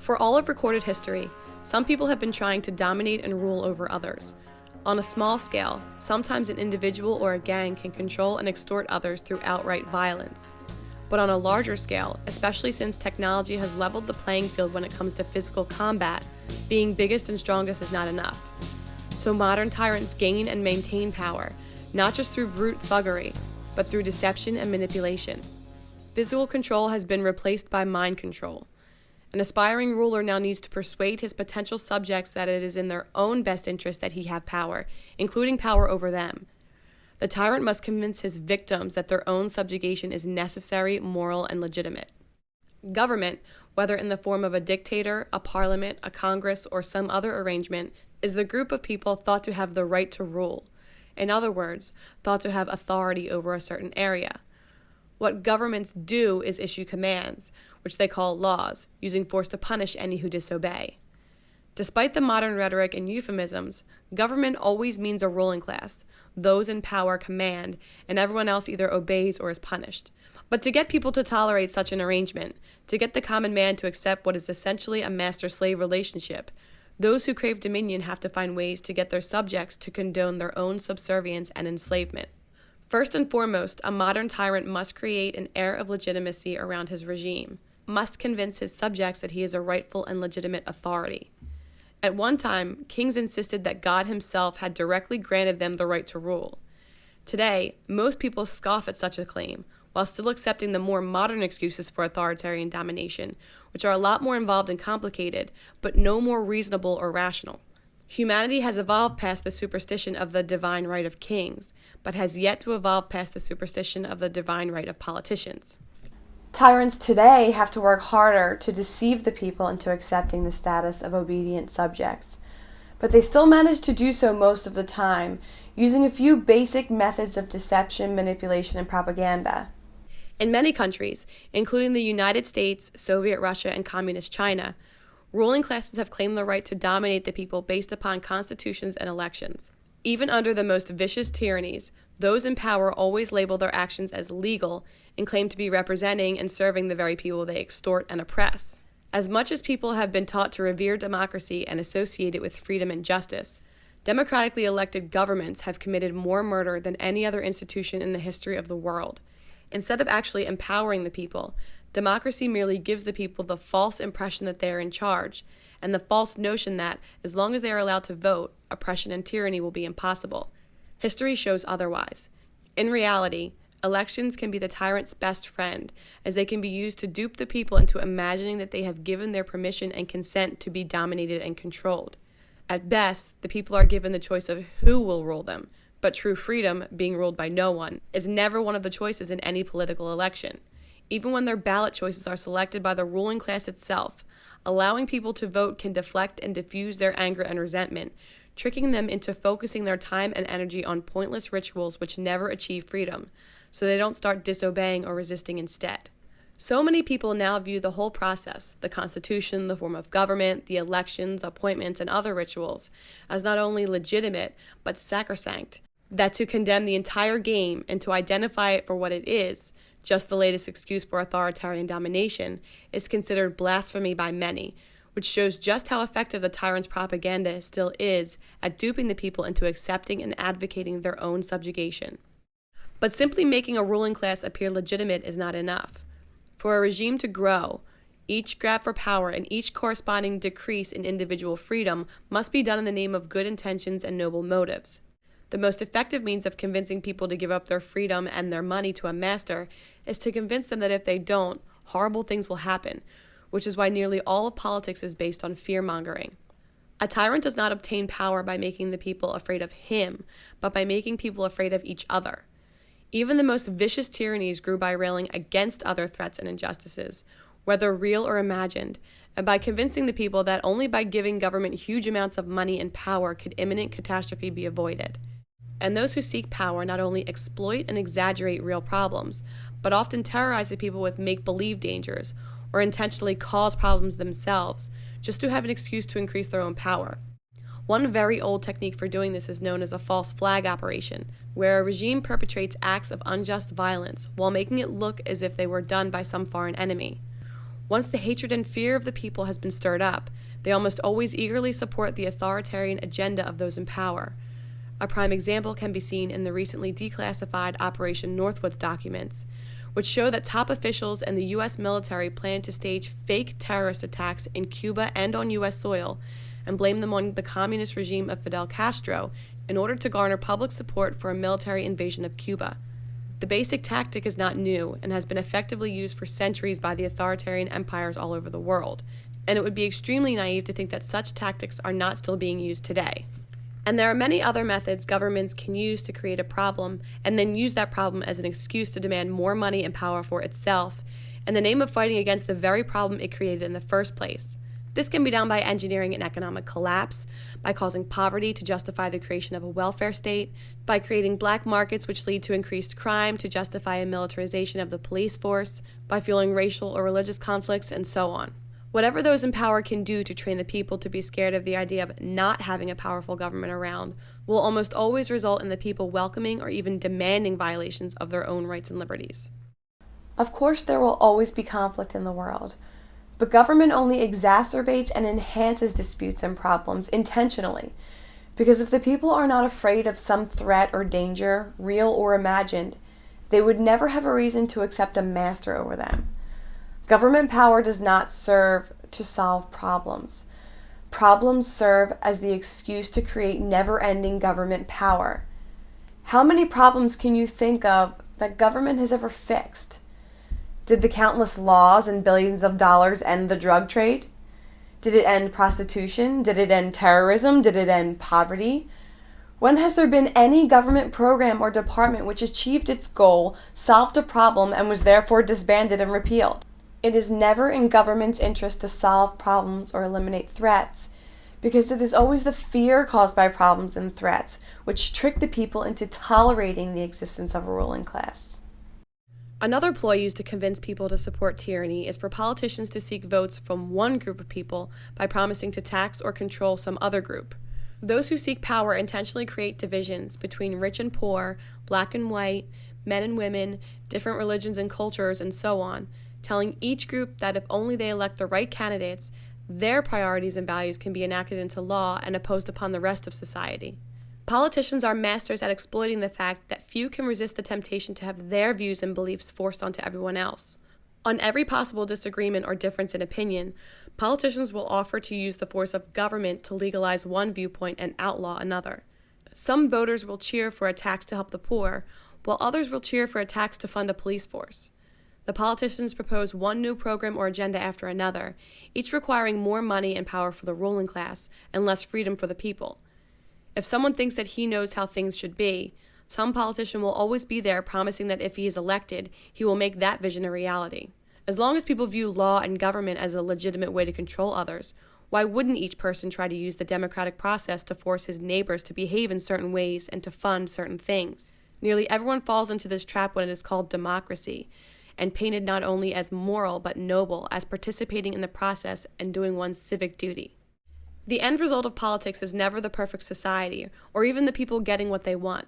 For all of recorded history, some people have been trying to dominate and rule over others. On a small scale, sometimes an individual or a gang can control and extort others through outright violence. But on a larger scale, especially since technology has leveled the playing field when it comes to physical combat, being biggest and strongest is not enough. So modern tyrants gain and maintain power, not just through brute thuggery, but through deception and manipulation. Physical control has been replaced by mind control. An aspiring ruler now needs to persuade his potential subjects that it is in their own best interest that he have power, including power over them. The tyrant must convince his victims that their own subjugation is necessary, moral, and legitimate. Government, whether in the form of a dictator, a parliament, a congress, or some other arrangement, is the group of people thought to have the right to rule. In other words, thought to have authority over a certain area. What governments do is issue commands, which they call laws, using force to punish any who disobey. Despite the modern rhetoric and euphemisms, government always means a ruling class. Those in power command, and everyone else either obeys or is punished. But to get people to tolerate such an arrangement, to get the common man to accept what is essentially a master-slave relationship, those who crave dominion have to find ways to get their subjects to condone their own subservience and enslavement. First and foremost, a modern tyrant must create an air of legitimacy around his regime, must convince his subjects that he is a rightful and legitimate authority. At one time, kings insisted that God himself had directly granted them the right to rule. Today, most people scoff at such a claim, while still accepting the more modern excuses for authoritarian domination, which are a lot more involved and complicated, but no more reasonable or rational. Humanity has evolved past the superstition of the divine right of kings, but has yet to evolve past the superstition of the divine right of politicians. Tyrants today have to work harder to deceive the people into accepting the status of obedient subjects, but they still manage to do so most of the time, using a few basic methods of deception, manipulation, and propaganda. In many countries, including the United States, Soviet Russia, and Communist China, ruling classes have claimed the right to dominate the people based upon constitutions and elections. Even under the most vicious tyrannies, those in power always label their actions as legal and claim to be representing and serving the very people they extort and oppress. As much as people have been taught to revere democracy and associate it with freedom and justice, democratically elected governments have committed more murder than any other institution in the history of the world. Instead of actually empowering the people, democracy merely gives the people the false impression that they are in charge, and the false notion that, as long as they are allowed to vote, oppression and tyranny will be impossible. History shows otherwise. In reality, elections can be the tyrant's best friend, as they can be used to dupe the people into imagining that they have given their permission and consent to be dominated and controlled. At best, the people are given the choice of who will rule them, but true freedom, being ruled by no one, is never one of the choices in any political election. Even when their ballot choices are selected by the ruling class itself, allowing people to vote can deflect and diffuse their anger and resentment, tricking them into focusing their time and energy on pointless rituals which never achieve freedom, so they don't start disobeying or resisting instead. So many people now view the whole process, the Constitution, the form of government, the elections, appointments, and other rituals, as not only legitimate, but sacrosanct, that to condemn the entire game and to identify it for what it is, just the latest excuse for authoritarian domination, is considered blasphemy by many, which shows just how effective the tyrant's propaganda still is at duping the people into accepting and advocating their own subjugation. But simply making a ruling class appear legitimate is not enough. For a regime to grow, each grab for power and each corresponding decrease in individual freedom must be done in the name of good intentions and noble motives. The most effective means of convincing people to give up their freedom and their money to a master is to convince them that if they don't, horrible things will happen, which is why nearly all of politics is based on fear-mongering. A tyrant does not obtain power by making the people afraid of him, but by making people afraid of each other. Even the most vicious tyrannies grew by railing against other threats and injustices, whether real or imagined, and by convincing the people that only by giving government huge amounts of money and power could imminent catastrophe be avoided. And those who seek power not only exploit and exaggerate real problems, but often terrorize the people with make-believe dangers, or intentionally cause problems themselves, just to have an excuse to increase their own power. One very old technique for doing this is known as a false flag operation, where a regime perpetrates acts of unjust violence while making it look as if they were done by some foreign enemy. Once the hatred and fear of the people has been stirred up, they almost always eagerly support the authoritarian agenda of those in power. A prime example can be seen in the recently declassified Operation Northwoods documents, which show that top officials and the U.S. military plan to stage fake terrorist attacks in Cuba and on U.S. soil and blame them on the communist regime of Fidel Castro in order to garner public support for a military invasion of Cuba. The basic tactic is not new and has been effectively used for centuries by the authoritarian empires all over the world, and it would be extremely naive to think that such tactics are not still being used today. And there are many other methods governments can use to create a problem and then use that problem as an excuse to demand more money and power for itself in the name of fighting against the very problem it created in the first place. This can be done by engineering an economic collapse, by causing poverty to justify the creation of a welfare state, by creating black markets which lead to increased crime to justify a militarization of the police force, by fueling racial or religious conflicts, and so on. Whatever those in power can do to train the people to be scared of the idea of not having a powerful government around will almost always result in the people welcoming or even demanding violations of their own rights and liberties. Of course, there will always be conflict in the world, but government only exacerbates and enhances disputes and problems intentionally, because if the people are not afraid of some threat or danger, real or imagined, they would never have a reason to accept a master over them. Government power does not serve to solve problems. Problems serve as the excuse to create never-ending government power. How many problems can you think of that government has ever fixed? Did the countless laws and billions of dollars end the drug trade? Did it end prostitution? Did it end terrorism? Did it end poverty? When has there been any government program or department which achieved its goal, solved a problem, and was therefore disbanded and repealed? It is never in government's interest to solve problems or eliminate threats, because it is always the fear caused by problems and threats which trick the people into tolerating the existence of a ruling class. Another ploy used to convince people to support tyranny is for politicians to seek votes from one group of people by promising to tax or control some other group. Those who seek power intentionally create divisions between rich and poor, black and white, men and women, different religions and cultures, and so on, telling each group that if only they elect the right candidates, their priorities and values can be enacted into law and imposed upon the rest of society. Politicians are masters at exploiting the fact that few can resist the temptation to have their views and beliefs forced onto everyone else. On every possible disagreement or difference in opinion, politicians will offer to use the force of government to legalize one viewpoint and outlaw another. Some voters will cheer for a tax to help the poor, while others will cheer for a tax to fund a police force. The politicians propose one new program or agenda after another, each requiring more money and power for the ruling class and less freedom for the people. If someone thinks that he knows how things should be, some politician will always be there promising that if he is elected, he will make that vision a reality. As long as people view law and government as a legitimate way to control others, why wouldn't each person try to use the democratic process to force his neighbors to behave in certain ways and to fund certain things? Nearly everyone falls into this trap when it is called democracy, and painted not only as moral but noble, as participating in the process and doing one's civic duty. The end result of politics is never the perfect society, or even the people getting what they want.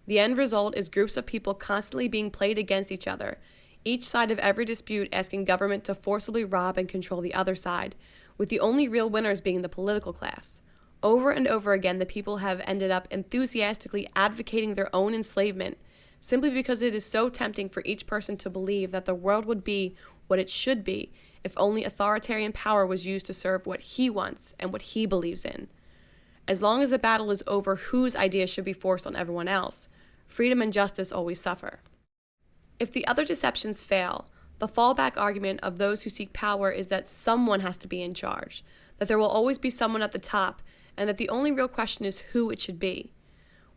The end result is groups of people constantly being played against each other, each side of every dispute asking government to forcibly rob and control the other side, with the only real winners being the political class. Over and over again, the people have ended up enthusiastically advocating their own enslavement, simply because it is so tempting for each person to believe that the world would be what it should be if only authoritarian power was used to serve what he wants and what he believes in. As long as the battle is over whose ideas should be forced on everyone else, freedom and justice always suffer. If the other deceptions fail, the fallback argument of those who seek power is that someone has to be in charge, that there will always be someone at the top, and that the only real question is who it should be.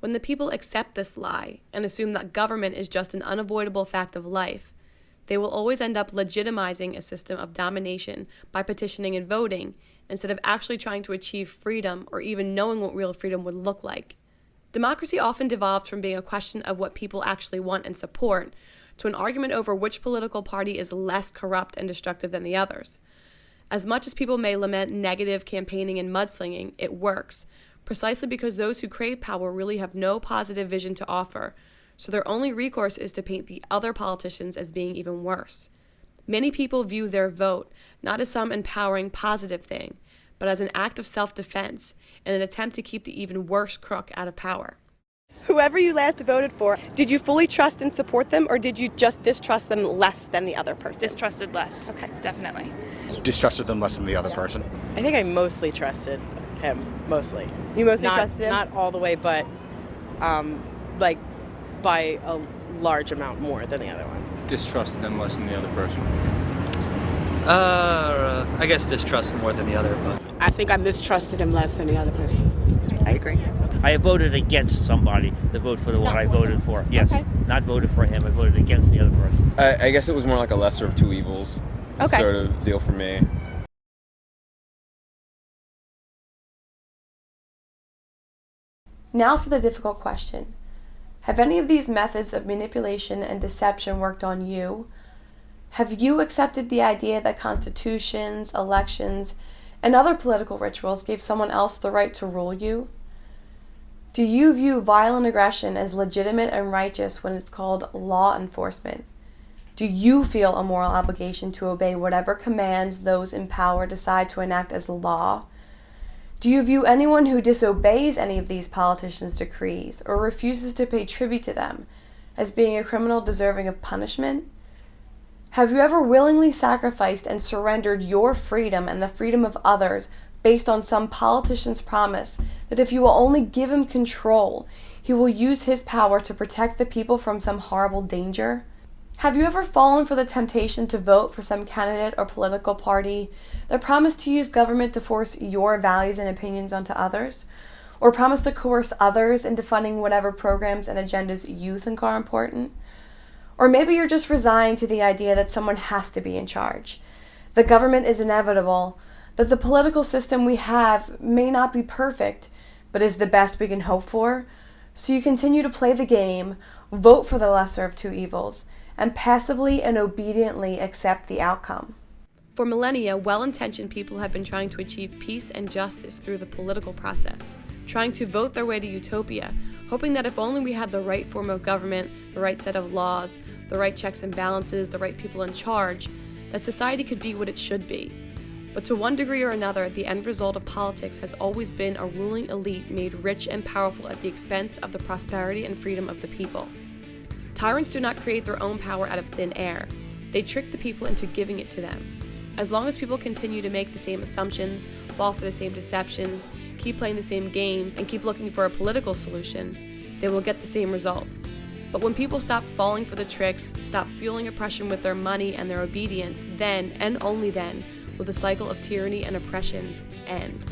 When the people accept this lie and assume that government is just an unavoidable fact of life, they will always end up legitimizing a system of domination by petitioning and voting instead of actually trying to achieve freedom or even knowing what real freedom would look like. Democracy often devolves from being a question of what people actually want and support to an argument over which political party is less corrupt and destructive than the others. As much as people may lament negative campaigning and mudslinging, it works, precisely because those who crave power really have no positive vision to offer, so their only recourse is to paint the other politicians as being even worse. Many people view their vote not as some empowering positive thing, but as an act of self-defense in an attempt to keep the even worse crook out of power. Whoever you last voted for, did you fully trust and support them, or did you just distrust them less than the other person? Distrusted less. Okay. Definitely. Distrusted them less than the other person. I think I mostly trusted him, mostly. You mostly trusted him? Not all the way, but like by a large amount more than the other one. Distrusted them less than the other person. I guess distrust more than the other, but I think I mistrusted him less than the other person. I agree. I voted against somebody to vote for the one I voted for. Yes, not voted for him. I voted against the other person. I guess it was more like a lesser of two evils sort of deal for me. Now for the difficult question. Have any of these methods of manipulation and deception worked on you? Have you accepted the idea that constitutions, elections, and other political rituals gave someone else the right to rule you? Do you view violent aggression as legitimate and righteous when it's called law enforcement? Do you feel a moral obligation to obey whatever commands those in power decide to enact as law? Do you view anyone who disobeys any of these politicians' decrees or refuses to pay tribute to them as being a criminal deserving of punishment? Have you ever willingly sacrificed and surrendered your freedom and the freedom of others based on some politician's promise that if you will only give him control, he will use his power to protect the people from some horrible danger? Have you ever fallen for the temptation to vote for some candidate or political party that promised to use government to force your values and opinions onto others? Or promised to coerce others into funding whatever programs and agendas you think are important? Or maybe you're just resigned to the idea that someone has to be in charge. The government is inevitable, that the political system we have may not be perfect, but is the best we can hope for. So you continue to play the game, vote for the lesser of two evils, and passively and obediently accept the outcome. For millennia, well-intentioned people have been trying to achieve peace and justice through the political process, trying to vote their way to utopia, hoping that if only we had the right form of government, the right set of laws, the right checks and balances, the right people in charge, that society could be what it should be. But to one degree or another, the end result of politics has always been a ruling elite made rich and powerful at the expense of the prosperity and freedom of the people. Tyrants do not create their own power out of thin air. They trick the people into giving it to them. As long as people continue to make the same assumptions, fall for the same deceptions, keep playing the same games, and keep looking for a political solution, they will get the same results. But when people stop falling for the tricks, stop fueling oppression with their money and their obedience, then, and only then, will the cycle of tyranny and oppression end.